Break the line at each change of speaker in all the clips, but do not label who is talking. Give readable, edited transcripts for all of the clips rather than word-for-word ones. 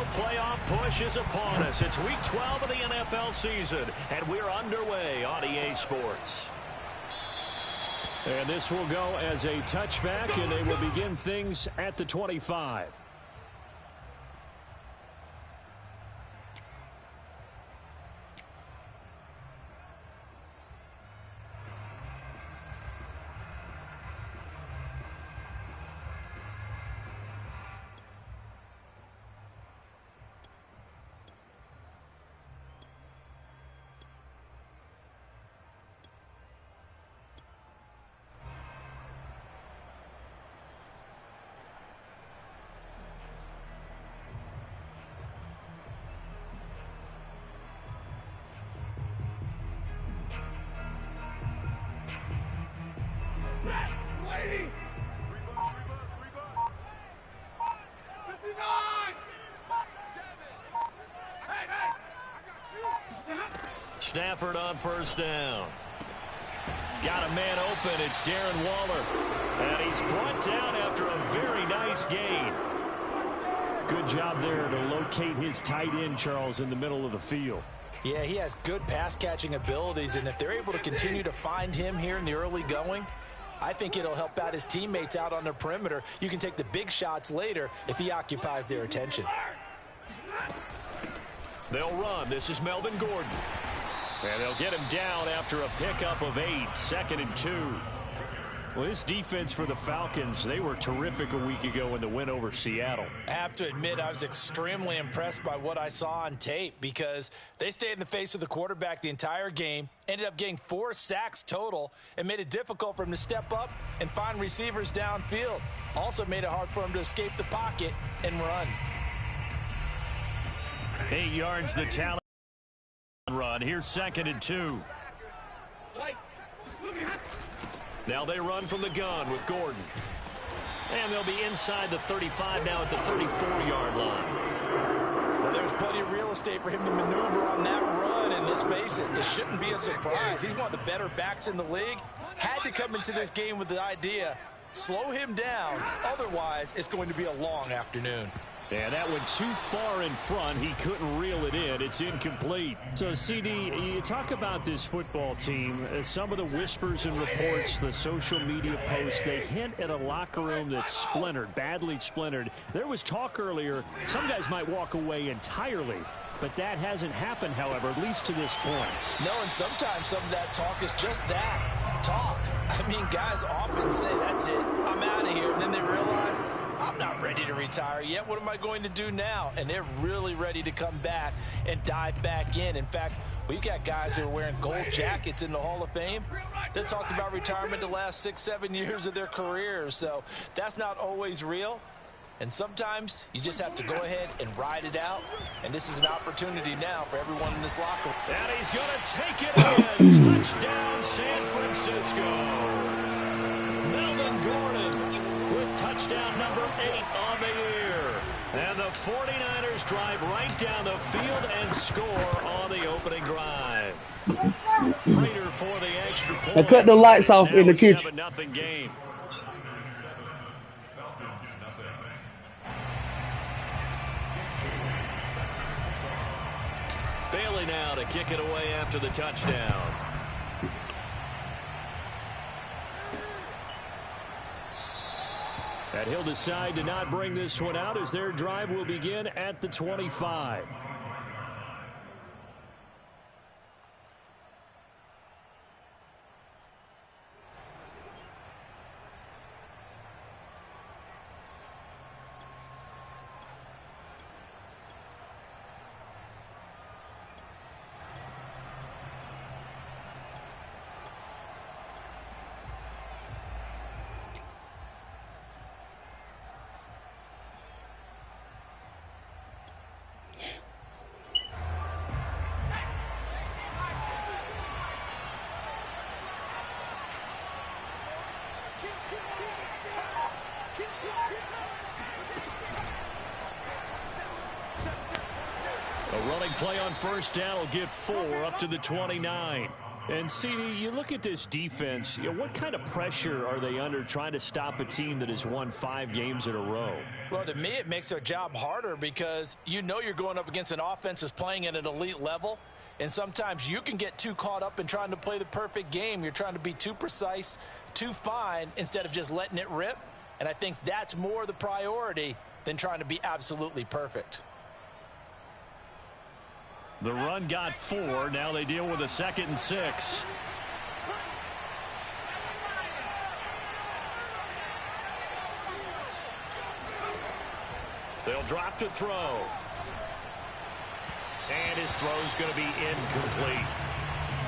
playoff push is upon us. It's Week 12 of the NFL season, and we're underway on EA Sports.
And this will go as a touchback, and they will begin things at the 25.
Stafford on first down. Got a man open. It's Darren Waller. And he's brought down after a very nice gain.
Good job there to locate his tight end, Charles, in the middle of the field.
Yeah, he has good pass-catching abilities, and if they're able to continue to find him here in the early going, I think it'll help out his teammates out on the perimeter. You can take the big shots later if he occupies their attention.
They'll run. This is Melvin Gordon. And they'll get him down after a pickup of 8, 2nd and 2.
Well, this defense for the Falcons, they were terrific a week ago in the win over Seattle.
I have to admit, I was extremely impressed by what I saw on tape because they stayed in the face of the quarterback the entire game, ended up getting 4 sacks total, and made it difficult for him to step up and find receivers downfield. Also made it hard for him to escape the pocket and run.
8 yards the talent run. Here's 2nd and 2. Now they run from the gun with Gordon. And they'll be inside the 35 now at the 34-yard line.
Well, there's plenty of real estate for him to maneuver on that run, and let's face it, it shouldn't be a surprise. He's one of the better backs in the league. Had to come into this game with the idea, slow him down, otherwise it's going to be a long afternoon.
Yeah, that went too far in front. He couldn't reel it in. It's incomplete. So, CD, you talk about this football team. Some of the whispers and reports, the social media posts, they hint at a locker room that's splintered, badly splintered. There was talk earlier, some guys might walk away entirely. But that hasn't happened, however, at least to this point.
No, and sometimes some of that talk is just that, talk. I mean, guys often say, that's it, I'm out of here. And then they realize, I'm not ready to retire yet. What am I going to do now? And they're really ready to come back and dive back in. In fact, we've got guys who are wearing gold jackets in the Hall of Fame that talked about retirement the last 6-7 years of their careers. So that's not always real. And sometimes you just have to go ahead and ride it out. And this is an opportunity now for everyone in this locker room.
And he's going to take it in. Touchdown, San Francisco. Melvin Gordon with touchdown number 8 on the year. And the 49ers drive right down the field and score on the opening drive. Prater for the extra point.
I cut the lights off in the kitchen.
7-0 game. Bailey now to kick it away after the touchdown.
And he'll decide to not bring this one out as their drive will begin at the 25.
A running play on first down will get 4 up to the 29.
And, CD, you look at this defense, what kind of pressure are they under trying to stop a team that has won 5 games in a row?
Well, to me, it makes their job harder because you know you're going up against an offense that's playing at an elite level, and sometimes you can get too caught up in trying to play the perfect game. You're trying to be too precise, too fine, instead of just letting it rip. And I think that's more the priority than trying to be absolutely perfect.
The run got 4. Now they deal with a 2nd and 6. They'll drop to throw. And his throw's going to be incomplete.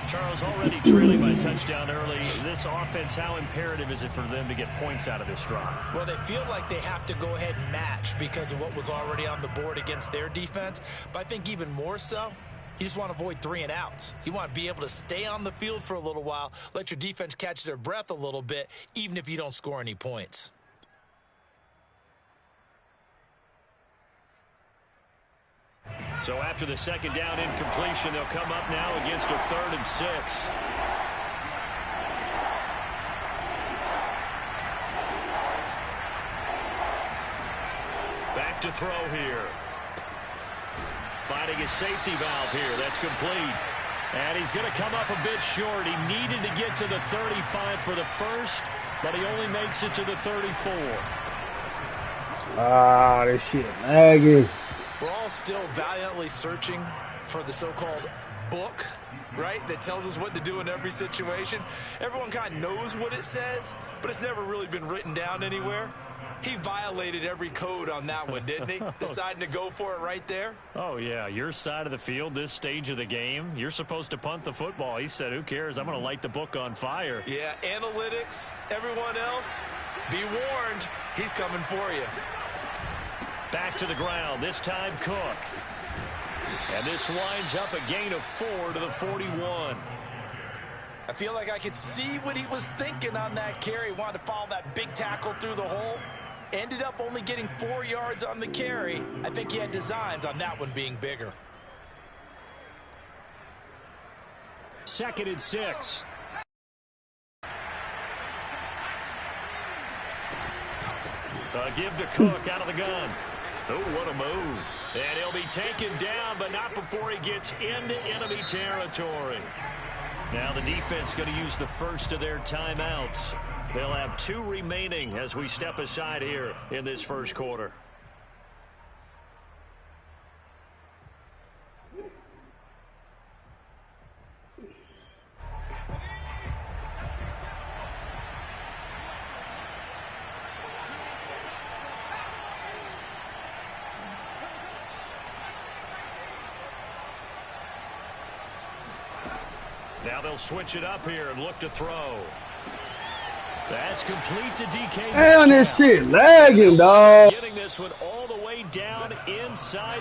Charles, already trailing by a touchdown early. This offense, how imperative is it for them to get points out of this drive?
Well, they feel like they have to go ahead and match because of what was already on the board against their defense. But I think even more so, you just want to avoid 3 and outs. You want to be able to stay on the field for a little while, let your defense catch their breath a little bit, even if you don't score any points.
So after the 2nd down incompletion, they'll come up now against a 3rd and 6. Back to throw here. Finding his safety valve here. That's complete. And he's going to come up a bit short. He needed to get to the 35 for the first, but he only makes it to the 34.
Ah, this shit lagging.
We're all still valiantly searching for the so-called book, right, that tells us what to do in every situation. Everyone kind of knows what it says, but it's never really been written down anywhere. He violated every code on that one, didn't he? Deciding to go for it right there.
Oh, yeah, your side of the field, this stage of the game, you're supposed to punt the football. He said, who cares? I'm going to light the book on fire.
Yeah, analytics, everyone else, be warned, he's coming for you.
Back to the ground, this time Cook. And this winds up a gain of 4 to the 41.
I feel like I could see what he was thinking on that carry. Wanted to follow that big tackle through the hole. Ended up only getting 4 yards on the carry. I think he had designs on that one being bigger.
2nd and 6. Give to Cook out of the gun. Oh, what a move. And he'll be taken down, but not before he gets into enemy territory. Now the defense going to use the first of their timeouts. They'll have 2 remaining as we step aside here in this first quarter. Now they'll switch it up here and look to throw. That's complete to DK.
Damn, this shit lagging, dog.
Getting this one all the way down inside